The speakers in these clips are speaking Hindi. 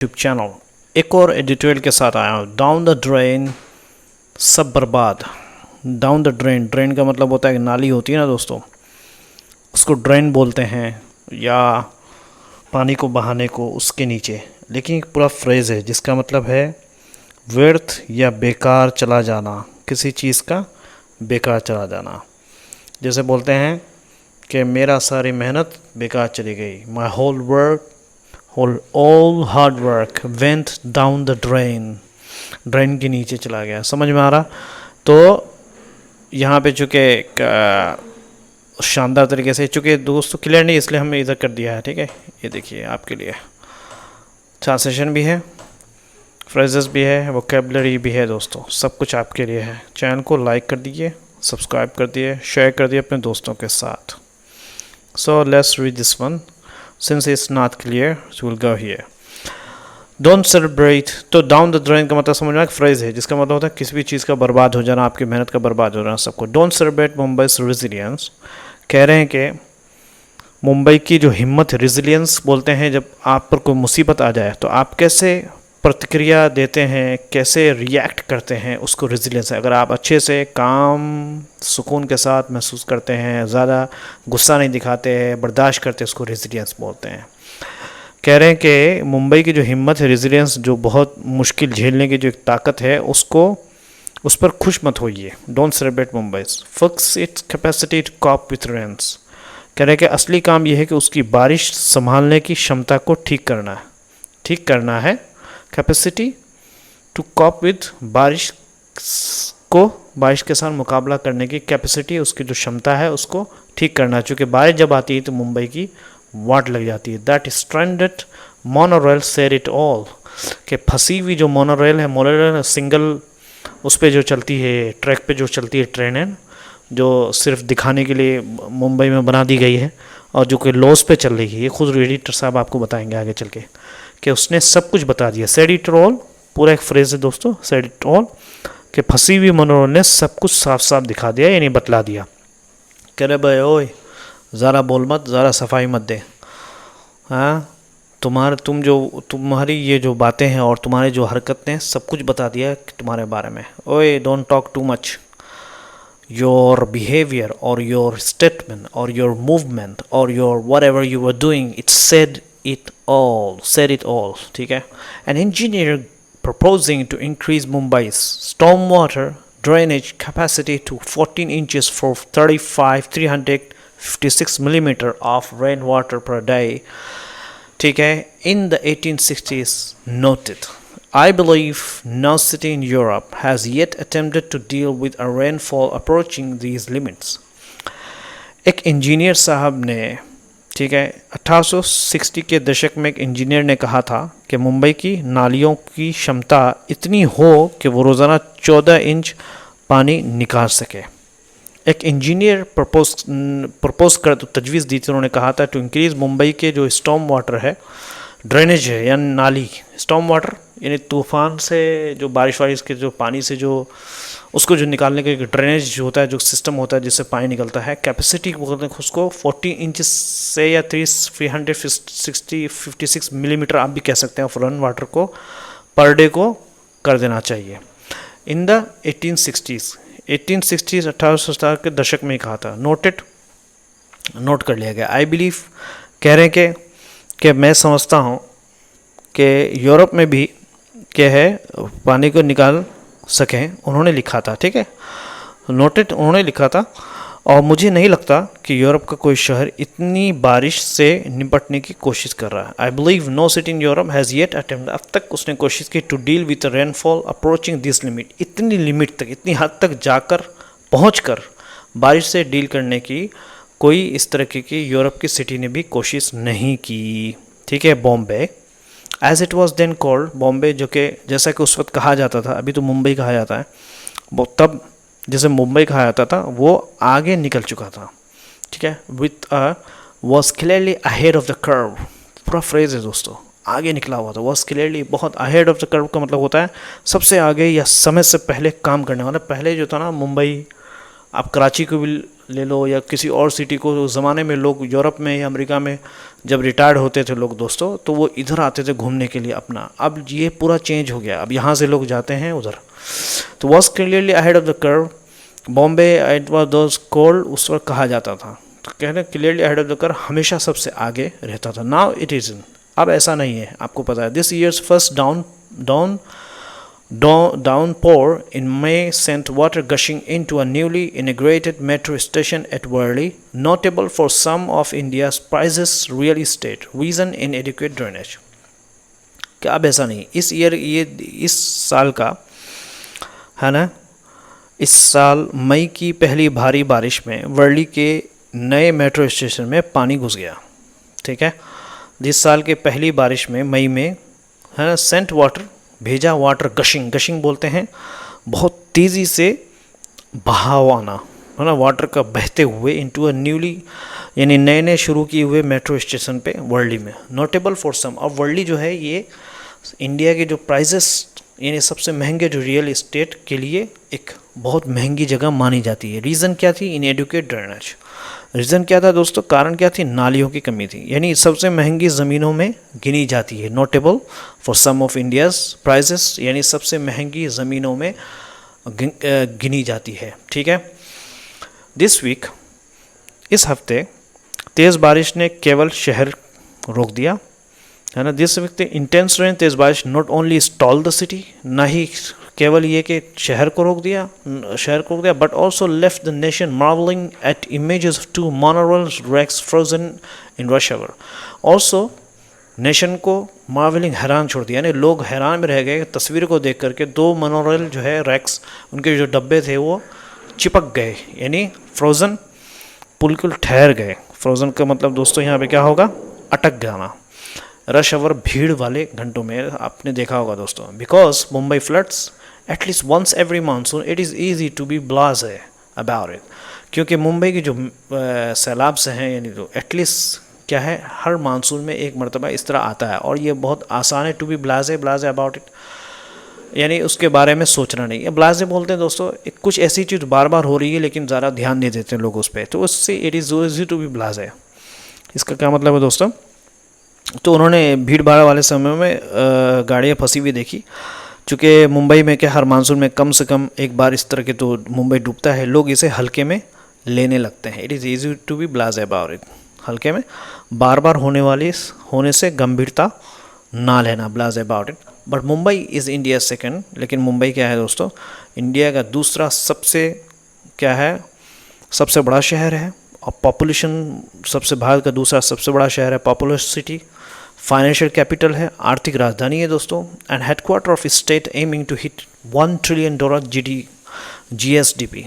यूट्यूब चैनल एक और एडिटोरियल के साथ आया हूँ। डाउन द ड्रेन सब बर्बाद। डाउन द ड्रेन, ड्रेन का मतलब होता है कि नाली होती है ना दोस्तों, उसको ड्रेन बोलते हैं या पानी को बहाने को उसके नीचे। लेकिन एक पूरा फ्रेज़ है जिसका मतलब है व्यर्थ या बेकार चला जाना, किसी चीज़ का बेकार चला जाना। जैसे बोलते हैं कि मेरा सारी मेहनत बेकार चली गई, माई all hard work went down the drain, drain के नीचे चला गया। समझ में आ रहा? तो यहाँ पे चूँकि शानदार तरीके से, चूँकि दोस्तों क्लियर नहीं इसलिए हमने इधर कर दिया है, ठीक है। ये देखिए आपके लिए ट्रांसलेशन भी है, फ्रेजेस भी है, वोकेबलरी भी है दोस्तों, सब कुछ आपके लिए है। चैनल को लाइक कर दीजिए, सब्सक्राइब कर दिए, शेयर कर दिए अपने दोस्तों के साथ। So let's read this one. Since it's not clear, so we'll go here. Don't celebrate. तो डाउन द ड्रेन का मतलब समझ में, एक फ्रेज है जिसका मतलब होता है किसी भी चीज़ का बर्बाद हो जाना, आपकी मेहनत का बर्बाद हो जाना सबको। डोंट सेलिब्रेट मुंबई's रेजिलियंस, कह रहे हैं कि मुंबई की जो हिम्मत, रेजिलियंस बोलते हैं जब आप पर कोई मुसीबत आ जाए तो आप कैसे प्रतिक्रिया देते हैं, कैसे रिएक्ट करते हैं, उसको रेजिलियंस है। अगर आप अच्छे से काम सुकून के साथ महसूस करते हैं, ज़्यादा गुस्सा नहीं दिखाते हैं, बर्दाश्त करते हैं, उसको रेजिलियंस बोलते हैं। कह रहे हैं कि मुंबई की जो हिम्मत है, रेजिलियंस, जो बहुत मुश्किल झेलने की जो एक ताकत है, उस पर खुश मत होइए। Don't celebrate Mumbai, fix its capacity to cope with rains. कह रहे हैं कि असली काम यह है कि उसकी बारिश संभालने की क्षमता को ठीक करना है। कैपेसिटी टू कॉप विद, बारिश के साथ मुकाबला करने की कैपेसिटी, उसकी जो क्षमता है उसको ठीक करना। चूँकि बारिश जब आती है तो मुंबई की वाट लग जाती है। That stranded monorail said it all, कि फंसी हुई जो मोनोरेल है, सिंगल उस पर जो चलती है, ट्रैक पे जो चलती है ट्रेन, जो सिर्फ दिखाने के लिए मुंबई में बना दी गई है और जो कि लॉस पे चल रही है। ये खुद एडिटर साहब आपको बताएंगे आगे चल के कि उसने सब कुछ बता दिया। सेड इट ऑल पूरा एक फ्रेज है दोस्तों, सेड इट ऑल, कि फंसी हुई मनोरंजन ने सब कुछ साफ साफ दिखा दिया, यानी बतला दिया। कह रहे भाई ओए ज़रा बोल मत, ज़रा सफाई मत दे। हाँ, तुम्हारी ये जो बातें हैं और तुम्हारी जो हरकतें, सब कुछ बता दिया तुम्हारे बारे में। ओए don't talk too much. Your behavior or your statement or your movement or your whatever you were doing, it said it all, ठीक है। An engineer proposing to increase Mumbai's stormwater drainage capacity to 14 inches for 356 millimeter of rainwater per day, ठीक है, in the 1860s noted, I believe no city in Europe has yet attempted to deal with a rainfall approaching these limits. एक इंजीनियर साहब ने, ठीक है, 1860 के दशक में एक इंजीनियर ने कहा था कि मुंबई की नालियों की क्षमता इतनी हो कि वो रोज़ाना 14 इंच पानी निकाल सके। एक इंजीनियर प्रपोज कर तजवीज़ दी थी, उन्होंने कहा था टू इंक्रीज़ मुंबई के जो स्टॉर्म वाटर है, ड्रेनेज है या नाली, स्टॉर्म वाटर यानी तूफ़ान से जो बारिश के जो पानी से जो उसको जो निकालने के ड्रेनेज जो होता है, जो सिस्टम होता है जिससे पानी निकलता है, कैपेसिटी बोलते हैं उसको 40 इंच से या 356 मिलीमीटर आप भी कह सकते हैं ऑफ रन वाटर को पर डे को कर देना चाहिए। इन द 1860s 1860 के दशक में ही कहा था। नोट कर लिया गया। आई बिलीव, कह रहे हैं कि मैं समझता हूँ कि यूरोप में भी क्या है पानी को निकाल सकें, उन्होंने लिखा था, ठीक है, नोटेड उन्होंने लिखा था। और मुझे नहीं लगता कि यूरोप का कोई शहर इतनी बारिश से निपटने की कोशिश कर रहा है। I believe no city in Europe has yet attempt, अब तक उसने कोशिश की to deal with rainfall approaching this limit, इतनी लिमिट तक, इतनी हद तक जाकर पहुंचकर बारिश से डील करने की कोई इस तरह की यूरोप की सिटी ने भी कोशिश नहीं की, ठीक है। Bombay as it was then called, Bombay जो कि जैसा कि उस वक्त कहा जाता था, अभी तो मुंबई कहा जाता है, वो तब जैसे मुंबई कहा जाता था वो आगे निकल चुका था, ठीक है। With was clearly ahead of the curve, पूरा फ्रेज है दोस्तों, आगे निकला हुआ था। वॉज क्लियरली, बहुत अहेड ऑफ द कर्व का मतलब होता है सबसे आगे या समय से पहले काम करने वाला। पहले जो था ना मुंबई, आप कराची को भी ले लो या किसी और सिटी को, उस ज़माने में लोग यूरोप में या अमेरिका में जब रिटायर्ड होते थे लोग दोस्तों, तो वो इधर आते थे घूमने के लिए अपना। अब ये पूरा चेंज हो गया, अब यहाँ से लोग जाते हैं उधर। तो was clearly ahead of the curve, Bombay it was those cold, उस वक्त कहा जाता था। तो कहना clearly ahead of the curve, हमेशा सबसे आगे रहता था। नाउ इट इज़, अब ऐसा नहीं है, आपको पता है। This years first downpour in May sent water gushing into a newly integrated metro station at Worli, notable for some of India's priciest real estate. Reason inadequate drainage. क्या अब ऐसा नहीं, इस ईयर ये इस साल का है ना, इस साल मई की पहली भारी बारिश में वर्ली के नए मेट्रो स्टेशन में पानी घुस गया। ठीक है, जिस साल के पहली बारिश में मई में है ना, सेंट वाटर भेजा, वाटर गशिंग बोलते हैं, बहुत तेज़ी से बहाव आना है ना, वाटर का बहते हुए इनटू अ न्यूली, यानी नए नए शुरू किए हुए मेट्रो स्टेशन पे वर्ली में। नोटेबल फॉर सम, अब वर्ली जो है ये इंडिया के जो प्राइजेस, यानी सबसे महंगे जो रियल इस्टेट के लिए एक बहुत महंगी जगह मानी जाती है। रीज़न क्या थी? Inadequate drainage. रीज़न क्या था दोस्तों? कारण क्या थी? नालियों की कमी थी, यानी सबसे महंगी ज़मीनों में गिनी जाती है। Notable for some of India's prices, यानी सबसे महंगी ज़मीनों में गिनी जाती है। ठीक है, दिस वीक, इस हफ्ते तेज़ बारिश ने केवल शहर रोक दिया है ना। दिस वीक इंटेंस रेन, तेज़ बारिश not only stall the city, ना ही केवल ये कि शहर को रोक दिया, but also left the nation marvelling at images of two monorail rakes frozen in rush hour. Also nation को मार्वलिंग, हैरान छोड़ दिया, यानी लोग हैरान में रह गए तस्वीर को देख करके। दो मोनोरेल जो है रैक्स, उनके जो डब्बे थे वो चिपक गए, यानी फ्रोज़न, बिल्कुल ठहर गए। फ्रोज़न का मतलब दोस्तों यहाँ पे क्या होगा? अटक जाना। रश आवर, भीड़ वाले घंटों में आपने देखा होगा दोस्तों। Because Mumbai floods at least once every monsoon, it is easy to be blase about it, क्योंकि मुंबई की जो सैलाब से हैं, यानी तो एटलीस्ट क्या है, हर मानसून में एक मरतबा इस तरह आता है, और ये बहुत आसान है to be blase about it, यानी उसके बारे में सोचना नहीं है। ब्लाज़े बोलते हैं दोस्तों कुछ ऐसी चीज़ बार बार हो रही है लेकिन ज़्यादा ध्यान नहीं देते लोग उस पर, तो उससे it is easy to be blase. इसका क्या मतलब है दोस्तों? तो उन्होंने भीड़ भाड़ वाले समय में गाड़ियाँ फंसी हुई देखी, चूँकि मुंबई में क्या हर मानसून में कम से कम एक बार इस तरह के तो मुंबई डूबता है, लोग इसे हल्के में लेने लगते हैं। It is easy to be blase about it, हल्के में, बार बार होने से गंभीरता ना लेना, blase about it. But Mumbai is India second, लेकिन मुंबई क्या है दोस्तों? इंडिया का दूसरा सबसे क्या है, सबसे बड़ा शहर है, और पॉपुलेशन सबसे, भारत का दूसरा सबसे बड़ा शहर है, पॉपुलर सिटी, फाइनेंशियल कैपिटल है, आर्थिक राजधानी है दोस्तों, and headquarter of state aiming to hit $1 trillion GSDP,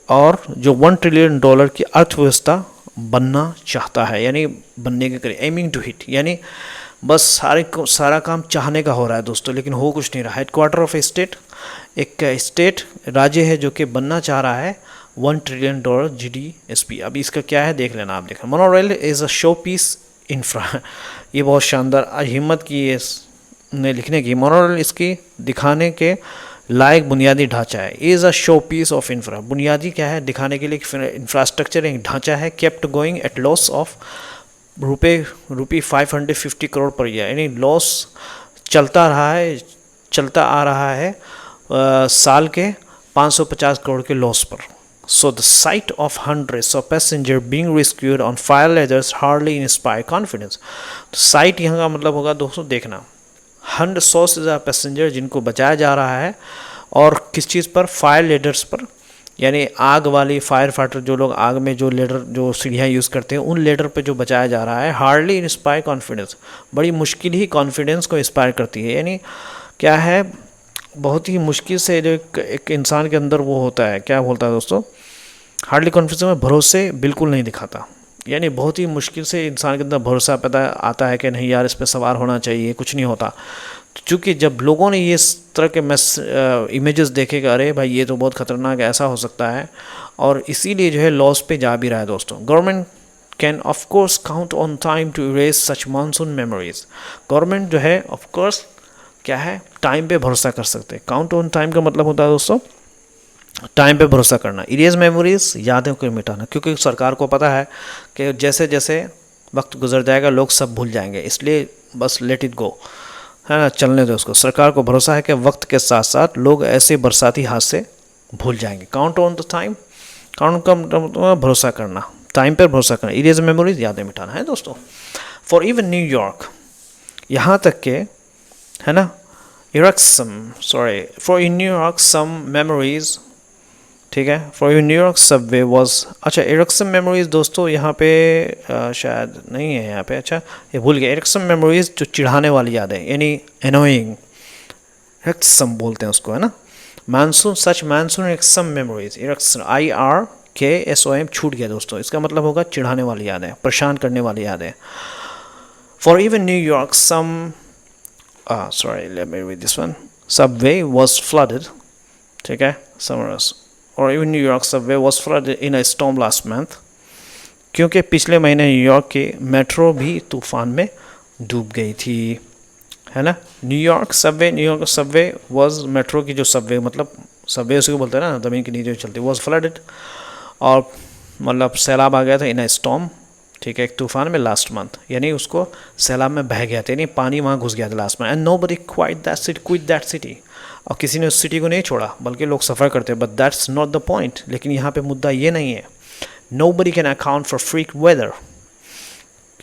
और जो $1 ट्रिलियन की अर्थव्यवस्था बनना चाहता है, यानी बनने के करीब, एमिंग टू हिट, यानी बस सारा काम चाहने का हो रहा है दोस्तों, लेकिन हो कुछ नहीं रहा। हेडक्वार्टर ऑफ स्टेट, एक स्टेट राज्य है जो कि बनना चाह रहा है $1 ट्रिलियन GDP। अभी इसका क्या है देख लेना आप, देखें। Monorail is a show piece infra, ये बहुत शानदार हिम्मत की है ने लिखने की। मोनोरेल इसकी दिखाने के लायक बुनियादी ढांचा है। Is a show piece of infra, बुनियादी क्या है, दिखाने के लिए इंफ्रास्ट्रक्चर, एक ढांचा है। Kept going at loss of rupee 550 crore per year, यानी लॉस चलता आ रहा है साल के 550 करोड़ के लॉस पर। So the sight of hundreds of passengers being rescued on fire ladders hardly inspire confidence. तो sight यहाँ का मतलब होगा दोस्तों देखना, 100 से ज़्यादा पैसेंजर जिनको बचाया जा रहा है, और किस चीज़ पर? फायर लेडर्स पर, यानी आग वाली फायर फाइटर, जो लोग आग में जो लेडर, जो सीढ़ियाँ यूज़ करते हैं, उन लेडर पे जो बचाया जा रहा है। हार्डली इंस्पायर कॉन्फिडेंस, बड़ी मुश्किल ही कॉन्फिडेंस को इंस्पायर करती है, यानी क्या है, बहुत ही मुश्किल से जो एक इंसान के अंदर वो होता है, क्या बोलता है दोस्तों, हार्डली कॉन्फिडेंस में भरोसे बिल्कुल नहीं दिखाता, यानी बहुत ही मुश्किल से इंसान के अंदर भरोसा पैदा आता है कि नहीं यार इस पर सवार होना चाहिए, कुछ नहीं होता। चूँकि जब लोगों ने ये इस तरह के इमेजेस देखेगा, अरे भाई ये तो बहुत ख़तरनाक ऐसा हो सकता है, और इसीलिए जो है लॉस पे जा भी रहा है दोस्तों। Government can of course count on time to erase such monsoon memories. Government जो है ऑफ कोर्स क्या है, टाइम पे भरोसा कर सकते हैं। काउंट ऑन टाइम का मतलब होता है दोस्तों टाइम पे भरोसा करना, इरेज मेमोरीज, यादें को मिटाना, क्योंकि सरकार को पता है कि जैसे जैसे वक्त गुजर जाएगा लोग सब भूल जाएंगे, इसलिए बस लेट इट गो, है ना, चलने दो उसको। सरकार को भरोसा है कि वक्त के साथ साथ लोग ऐसे बरसाती हादसे भूल जाएंगे। Count on the time, count का भरोसा करना, टाइम पर भरोसा करना, इरेज मेमोरीज, यादें मिटाना है दोस्तों। फॉर इवन न्यूयॉर्क, यहाँ तक के, है ना, फॉर न्यूयॉर्क सम मेमोरीज, ठीक है, for you New York subway was, अच्छा एरिक्सन मेमोरीज दोस्तों यहाँ पे शायद नहीं है यहाँ पे, अच्छा ये भूल गया। एरिक्सन मेमोरीज जो चिढ़ाने वाली यादें, यानी एनोइंग, एरिक्सम बोलते हैं उसको, है ना। मानसून, सच मानसून एरिक्सम मेमोरीज, एरिक्सन IRKSOM छूट गया दोस्तों, इसका मतलब होगा चिढ़ाने वाली यादें, परेशान करने वाली यादें। For even New York some, sorry let me read this one, subway was flooded, ठीक है, समरस, और even New York subway was flooded in a storm last month, क्योंकि पिछले महीने न्यूयॉर्क की मेट्रो भी तूफान में डूब गई थी, है ना। न्यूयॉर्क सबवे वॉज, मेट्रो की जो सबवे मतलब सबवे उसी को बोलते हैं ना, ज़मीन के नीचे चलती, वॉज फ्लडेड, और मतलब सैलाब आ गया था, इन अ स्टॉर्म, ठीक है, एक तूफान में लास्ट मंथ, यानी उसको सैलाब में बह गया था, यानी पानी वहाँ घुस गया था last month. And nobody quit that city, और किसी ने उस सिटी को नहीं छोड़ा, बल्कि लोग सफ़र करते हैं, but that's not the point. लेकिन यहाँ पे मुद्दा ये नहीं है, nobody can account for freak weather,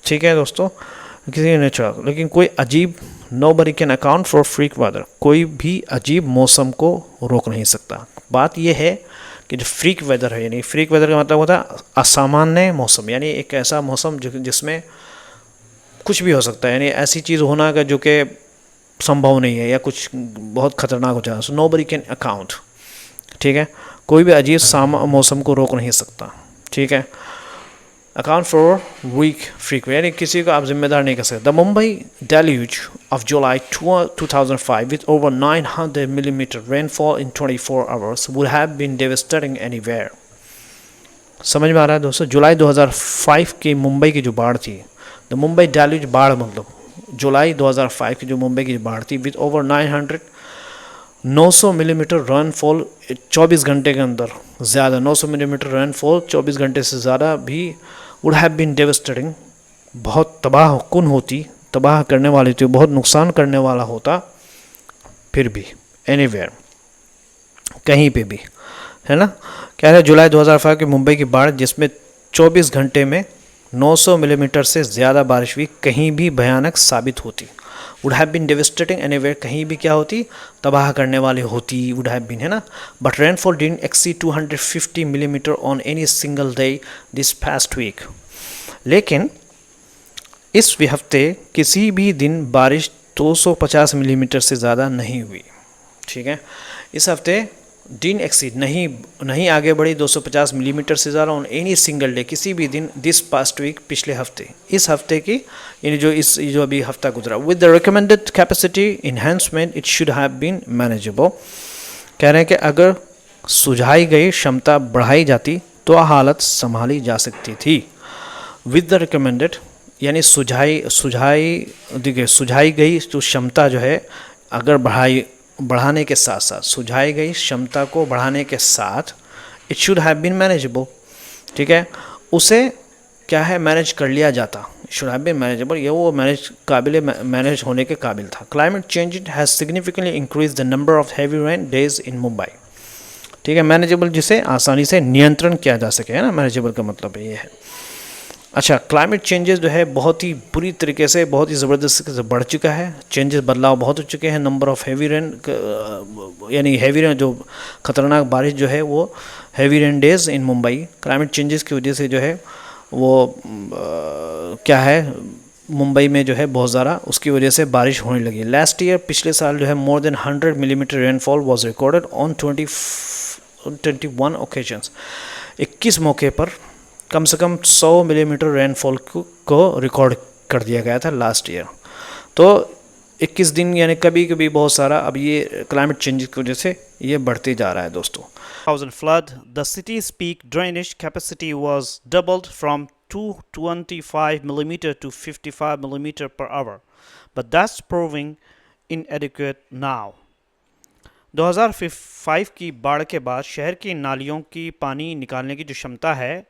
ठीक है दोस्तों, किसी ने नहीं छोड़ा, लेकिन कोई अजीब, nobody can account for freak weather, कोई भी अजीब मौसम को रोक नहीं सकता। बात यह है कि जो फ्रीक वेदर है, यानी फ्रीक वेदर का मतलब होता है असामान्य मौसम, यानी एक ऐसा मौसम जिसमें कुछ भी हो सकता है, यानी ऐसी चीज़ होना का जो कि संभव नहीं है या कुछ बहुत खतरनाक हो जाए। सो नोबडी कैन अकाउंट, ठीक है, कोई भी अजीब मौसम को रोक नहीं सकता, ठीक है। अकाउंट फॉर वीक फ्रीक, यानी किसी को आप जिम्मेदार नहीं कर सकते। The Mumbai deluge of July 2005 with over 900 millimetre rainfall in 24 hours would have been devastating anywhere. समझ में आ रहा है दोस्तों, जुलाई 2005 की मुंबई की जो बाढ़ थी, द मुंबई डेल्यूज बाढ़ मतलब जुलाई 2005 की जो मुंबई की बाढ़ थी, विथ ओवर 900 मिलीमीटर रेनफॉल 24 घंटे के अंदर ज़्यादा, 900 मिलीमीटर रेनफॉल 24 घंटे से ज़्यादा भी, वुड हैव बीन डेवास्टेटिंग, बहुत तबाह कुन होती, तबाह करने वाली थी, बहुत नुकसान करने वाला होता, फिर भी एनीवेयर, कहीं पे भी, है ना। कह रहे जुलाई 2005 की मुंबई की बाढ़ जिसमें 24 घंटे में 900 मिलीमीटर से ज़्यादा बारिश हुई, कहीं भी भयानक साबित होती, would have been devastating anywhere, कहीं भी क्या होती, तबाह करने वाली होती, वुड हैव बीन, है ना। But rainfall didn't exceed 250 millimetre on any single day this past week, लेकिन इस हफ्ते किसी भी दिन बारिश 250 मिलीमीटर से ज़्यादा नहीं हुई, ठीक है। इस हफ्ते डिन एक्सीड, नहीं आगे बढ़ी 250 मिलीमीटर से ज़्यादा ऑन एनी सिंगल डे, किसी भी दिन, दिस पास्ट वीक, पिछले हफ्ते, इस हफ्ते की, यानी जो अभी हफ्ता गुजरा। With the recommended capacity enhancement it should have been manageable, कह रहे हैं कि अगर सुझाई गई क्षमता बढ़ाई जाती तो हालत संभाली जा सकती थी। विद द रिकमेंडेड यानी सुझाई गई जो क्षमता जो है, अगर बढ़ाने के साथ साथ, सुझाई गई क्षमता को बढ़ाने के साथ, it should have been manageable, ठीक है, उसे क्या है, मैनेज कर लिया जाता, शुड हैव बीन मैनेजेबल, ये वो मैनेज होने के काबिल था। Climate change has significantly increase the number of heavy rain days in Mumbai, ठीक है, मैनेजेबल जिसे आसानी से नियंत्रण किया जा सके, है ना, मैनेजेबल का मतलब ये है। अच्छा, क्लाइमेट चेंजेस जो है बहुत ही बुरी तरीके से, बहुत ही ज़बरदस्त से बढ़ चुका है, चेंजेस, बदलाव बहुत हो चुके हैं। नंबर ऑफ़ हैवी रेन, यानी हैवी रेन जो ख़तरनाक बारिश जो है वो heavy rain days in Mumbai, climate changes की वजह से जो है वो क्या है, मुंबई में जो है बहुत ज़्यादा उसकी वजह से बारिश होने लगी। लास्ट ईयर, पिछले साल जो है, more than 100 millimetre rainfall was recorded on 21 occasions, 21 मौके पर कम से कम 100 मिलीमीटर रेनफॉल को रिकॉर्ड कर दिया गया था लास्ट ईयर। तो 21 दिन, यानी कभी कभी बहुत सारा, अब ये क्लाइमेट चेंज की वजह से ये बढ़ते जा रहा है दोस्तों। 1000 flood, the city's peak drainage capacity was doubled from 225 millimeter to 55 millimeter per hour, but that's proving inadequate now. 2005 की बाढ़ के बाद शहर की नालियों की पानी निकालने की जो क्षमता है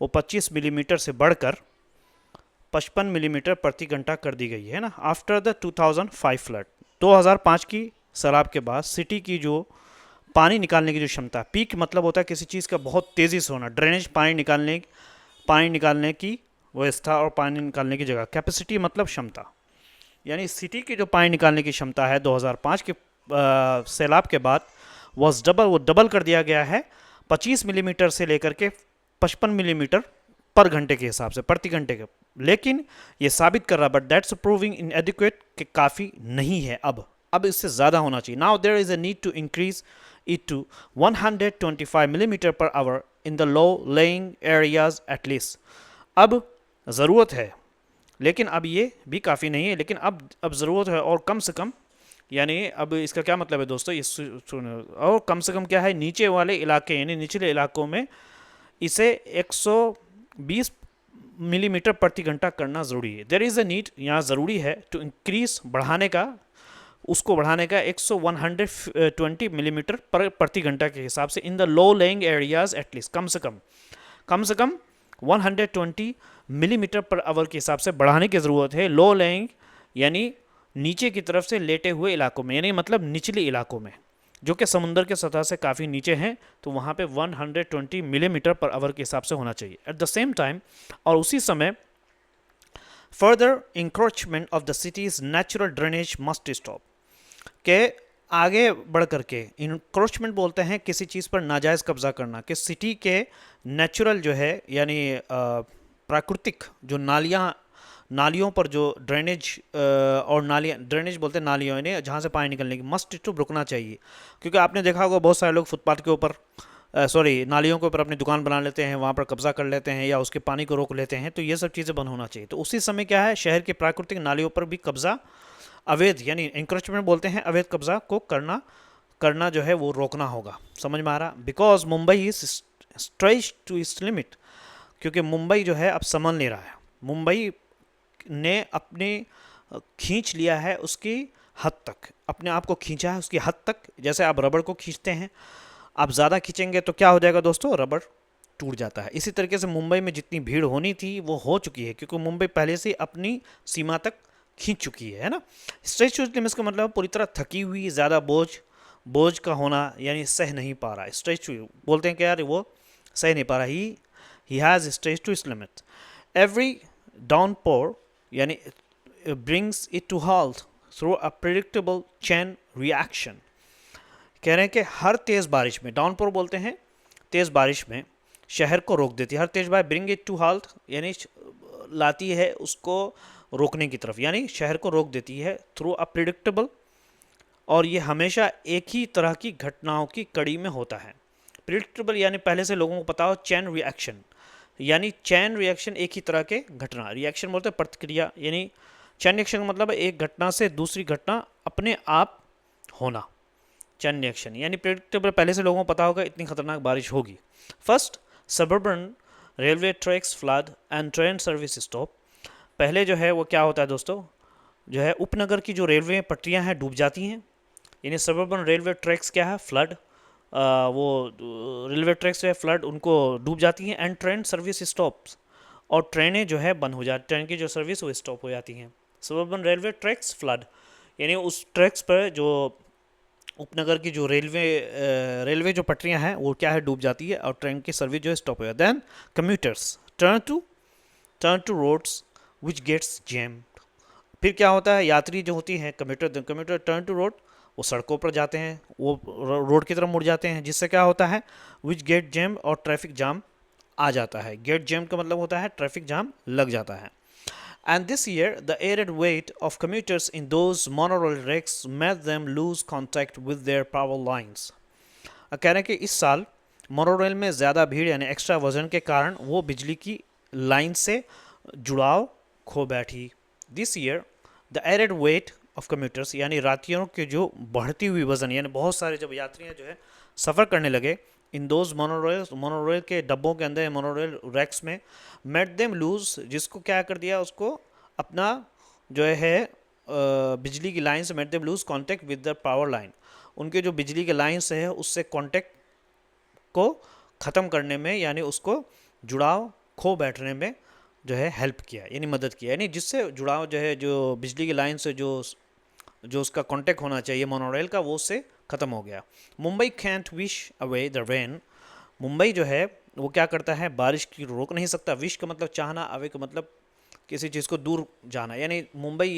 वो 25 मिलीमीटर से बढ़कर 55 मिलीमीटर प्रति घंटा कर दी गई है ना, आफ्टर द 2005 फ्लड। 2005 की सैलाब के बाद सिटी की जो पानी निकालने की जो क्षमता, पीक मतलब होता है किसी चीज़ का बहुत तेज़ी से होना, ड्रेनेज पानी निकालने की व्यवस्था और पानी निकालने की जगह, कैपेसिटी मतलब क्षमता, यानी सिटी की जो पानी निकालने की क्षमता है 2005 के सैलाब के बाद वो डबल कर दिया गया है 25 मिलीमीटर से लेकर के 55 मिलीमीटर पर घंटे के हिसाब से, प्रति घंटे के। लेकिन ये साबित कर रहा, but that's proving inadequate कि काफ़ी नहीं है, अब इससे ज़्यादा होना चाहिए। Now there is a need to increase it to 125 millimetre per hour in the low lying areas at least. अब ज़रूरत है, लेकिन अब ये भी काफ़ी नहीं है, लेकिन अब ज़रूरत है और कम से कम, यानी अब इसका क्या मतलब है दोस्तों, और कम से कम क्या है, नीचे वाले इलाके यानी निचले इलाकों में इसे 120 मिलीमीटर प्रति घंटा करना ज़रूरी है। देयर इज़ अ नीड, यहाँ ज़रूरी है, टू इंक्रीज बढ़ाने का 120 मिलीमीटर प्रति घंटा के हिसाब से in the low lying areas at least, कम से कम 120 मिलीमीटर पर आवर के हिसाब से बढ़ाने की ज़रूरत है। लो लेइंग यानी नीचे की तरफ से लेटे हुए इलाकों में, यानी मतलब निचले इलाकों में जो कि समुद्र के सतह से काफ़ी नीचे हैं, तो वहाँ पे 120 मिलीमीटर पर आवर के हिसाब से होना चाहिए। एट द सेम टाइम, और उसी समय, further encroachment of the cities natural drainage must stop, के आगे बढ़ करके, इंक्रोचमेंट बोलते हैं किसी चीज़ पर नाजायज़ कब्जा करना, कि सिटी के नेचुरल जो है यानी प्राकृतिक जो नालियों पर जो ड्रेनेज और ड्रेनेज बोलते हैं नालियों, यानी जहाँ से पानी निकलने की, मस्ट टू रुकना चाहिए। क्योंकि आपने देखा होगा बहुत सारे लोग फुटपाथ के ऊपर नालियों के ऊपर अपनी दुकान बना लेते हैं, वहाँ पर कब्जा कर लेते हैं या उसके पानी को रोक लेते हैं, तो ये सब चीज़ें बंद होना चाहिए। तो उसी समय क्या है, शहर के प्राकृतिक नालियों पर भी कब्जा, अवैध यानी इंक्रोचमेंट बोलते हैं, अवैध कब्जा को करना जो है वो रोकना होगा। समझ में आ रहा? Because Mumbai is stretch to its limit, क्योंकि मुंबई जो है अब संभल नहीं रहा है। मुंबई ने अपने खींच लिया है उसकी हद तक, अपने आप को खींचा है उसकी हद तक, जैसे आप रबड़ को खींचते हैं, आप ज़्यादा खींचेंगे तो क्या हो जाएगा दोस्तों, रबड़ टूट जाता है। इसी तरीके से मुंबई में जितनी भीड़ होनी थी वो हो चुकी है, क्योंकि मुंबई पहले से अपनी सीमा तक खींच चुकी है ना। स्ट्रेच टू लिमिट्स का मतलब पूरी तरह थकी हुई, ज़्यादा बोझ का होना, यानी सह नहीं पा रहा। स्ट्रेच टू बोलते हैं कि यार वो सह नहीं पा रहा, he has stretch to its limit. Every downpour यानी brings it to halt through a predictable chain reaction. कह रहे हैं कि हर तेज़ बारिश में, डाउनपोर बोलते हैं तेज़ बारिश में, शहर को रोक देती है। हर तेज़ बारिश ब्रिंग इट टू हाल्ट यानी लाती है उसको रोकने की तरफ, यानी शहर को रोक देती है थ्रू अ प्रिडिक्टेबल, और ये हमेशा एक ही तरह की घटनाओं की कड़ी में होता है। प्रिडिक्टेबल यानी पहले से लोगों को पता हो, चेन रिएक्शन यानी चेन रिएक्शन एक ही तरह के घटना, रिएक्शन बोलते हैं प्रतिक्रिया, यानी चेन रिएक्शन का मतलब एक घटना से दूसरी घटना अपने आप होना, चेन रिएक्शन। यानी प्रिडिक्टेबल, पहले से लोगों को पता होगा इतनी खतरनाक बारिश होगी। First, suburban railway tracks flood and train service stop. पहले जो है वो क्या होता है दोस्तों, जो है उपनगर की जो रेलवे पटरियां हैं डूब जाती हैं, यानी सबर्बन रेलवे ट्रैक्स क्या है, फ्लड, वो रेलवे ट्रैक्स जो है फ्लड उनको डूब जाती हैं। एंड ट्रेन सर्विस स्टॉप्स, और ट्रेनें जो है बंद हो जाती, ट्रेन की जो सर्विस वो स्टॉप हो जाती हैं। सबर्बन रेलवे ट्रैक्स फ्लड यानी उस ट्रैक्स पर जो उपनगर की जो रेलवे जो पटरियां हैं वो क्या है, डूब जाती है, और ट्रेन की सर्विस जो है स्टॉप हो जाती है। Then commuters turn to roads which gets jam. फिर क्या होता है, यात्री जो होती हैं कम्यूटर टर्न टू रोड, वो सड़कों पर जाते हैं, वो रोड की तरफ मुड़ जाते हैं, जिससे क्या होता है, विच गेट जैम, और ट्रैफिक जाम आ जाता है। गेट जैम का मतलब होता है ट्रैफिक जाम लग जाता है। And this year, the added weight of commuters in those monorail wrecks made them lose contact with their power lines. कह रहे हैं कि इस साल मोनोरेल में ज़्यादा भीड़ यानी एक्स्ट्रा वजन के कारण वो बिजली की लाइन से जुड़ाव खो बैठी। This year the added weight of commuters यानी यात्रियों के जो बढ़ती हुई वजन, यानी बहुत सारे जब यात्रियाँ जो है सफ़र करने लगे इन दोज मोनोरेल के डब्बों के अंदर, मोनोरेल रैक्स में, मेड देम लूज, जिसको क्या कर दिया, उसको अपना जो है बिजली की लाइन से made them lose contact with the power line, उनके जो बिजली के लाइन्स है उससे कॉन्टेक्ट को ख़त्म करने में, यानी उसको जुड़ाव खो बैठने में जो है हेल्प किया, यानी मदद किया, यानी जिससे जुड़ाव जो है, जो बिजली की लाइन से जो जो उसका कांटेक्ट होना चाहिए मोनोरेल का, वो उससे ख़त्म हो गया। Mumbai can't wish away the rain, Mumbai जो है वो क्या करता है, बारिश की रोक नहीं सकता। विश का मतलब चाहना, अवे का मतलब किसी चीज़ को दूर जाना, यानी मुंबई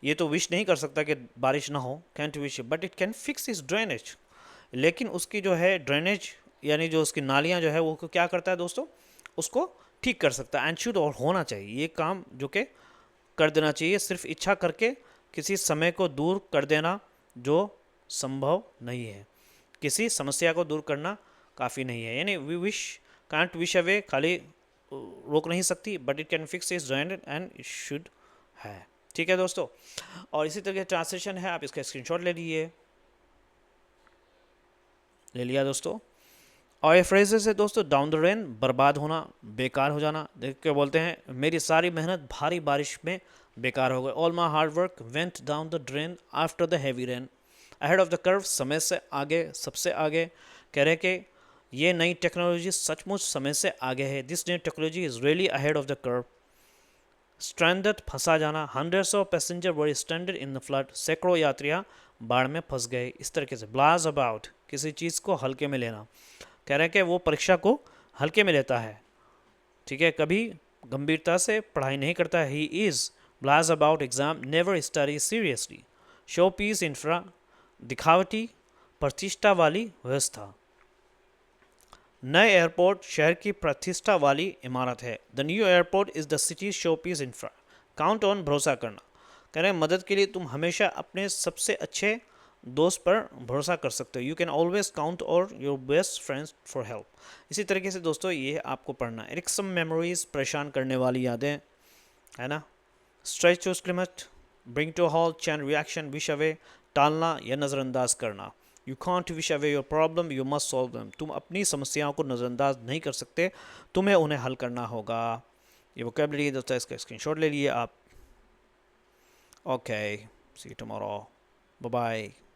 ये तो विश नहीं कर सकता कि बारिश ना हो, can't wish, but it can fix is drainage, लेकिन उसकी जो है ड्रेनेज यानी जो उसकी नालियाँ जो है वो क्या करता है दोस्तों, उसको ठीक कर सकता है। एंड शुड, और होना चाहिए ये काम जो कि कर देना चाहिए, सिर्फ इच्छा करके किसी समय को दूर कर देना जो संभव नहीं है, किसी समस्या को दूर करना काफ़ी नहीं है, यानी we wish can't wish away खाली रोक नहीं सकती, but it can fix is drainage and it should है। ठीक है दोस्तों, और इसी तरह ट्रांसलेशन है, आप इसका स्क्रीनशॉट ले लीजिए, ले लिया दोस्तों। और ये फ्रेजेस है दोस्तों, डाउन द रेन, बर्बाद होना, बेकार हो जाना, देख के बोलते हैं मेरी सारी मेहनत भारी बारिश में बेकार हो गई। All my hard work went down the drain after the heavy rain. Ahead of the curve, समय से आगे, सबसे आगे, कह रहे कि ये नई टेक्नोलॉजी सचमुच समय से आगे है। This new technology is really ahead of the curve. Stranded, फंसा जाना, hundreds of passenger were stranded in the flood, सैकड़ों यात्रियाँ बाढ़ में फंस गए। इस तरीके से ब्लाज अबाउट, किसी चीज़ को हल्के में लेना, कह रहे हैं कि वो परीक्षा को हल्के में लेता है, ठीक है, कभी गंभीरता से पढ़ाई नहीं करता। He is blasé about exam, never study seriously. Show piece infra, दिखावटी प्रतिष्ठा वाली व्यवस्था। नए एयरपोर्ट शहर की प्रतिष्ठा वाली इमारत है। The new airport is the city show piece infra. Count on, भरोसा करना, कह रहे हैं मदद के लिए तुम हमेशा अपने सबसे अच्छे दोस्त पर भरोसा कर सकते हो। यू कैन ऑलवेज काउंट और your best friends for help. इसी तरीके से दोस्तों ये आपको पढ़ना है। इरिक्सम मेमोरीज, परेशान करने वाली यादें, है ना। Stretch to limit, bring to halt, chain reaction, wish away, टालना या नज़रअंदाज करना। You can't wish away your problem, you must solve them. तुम अपनी समस्याओं को नज़रअंदाज नहीं कर सकते, तुम्हें उन्हें हल करना होगा। ये वोकैबुलरी दोस्तों, इसका स्क्रीनशॉट ले लिए आप। Okay, see you tomorrow, bye bye.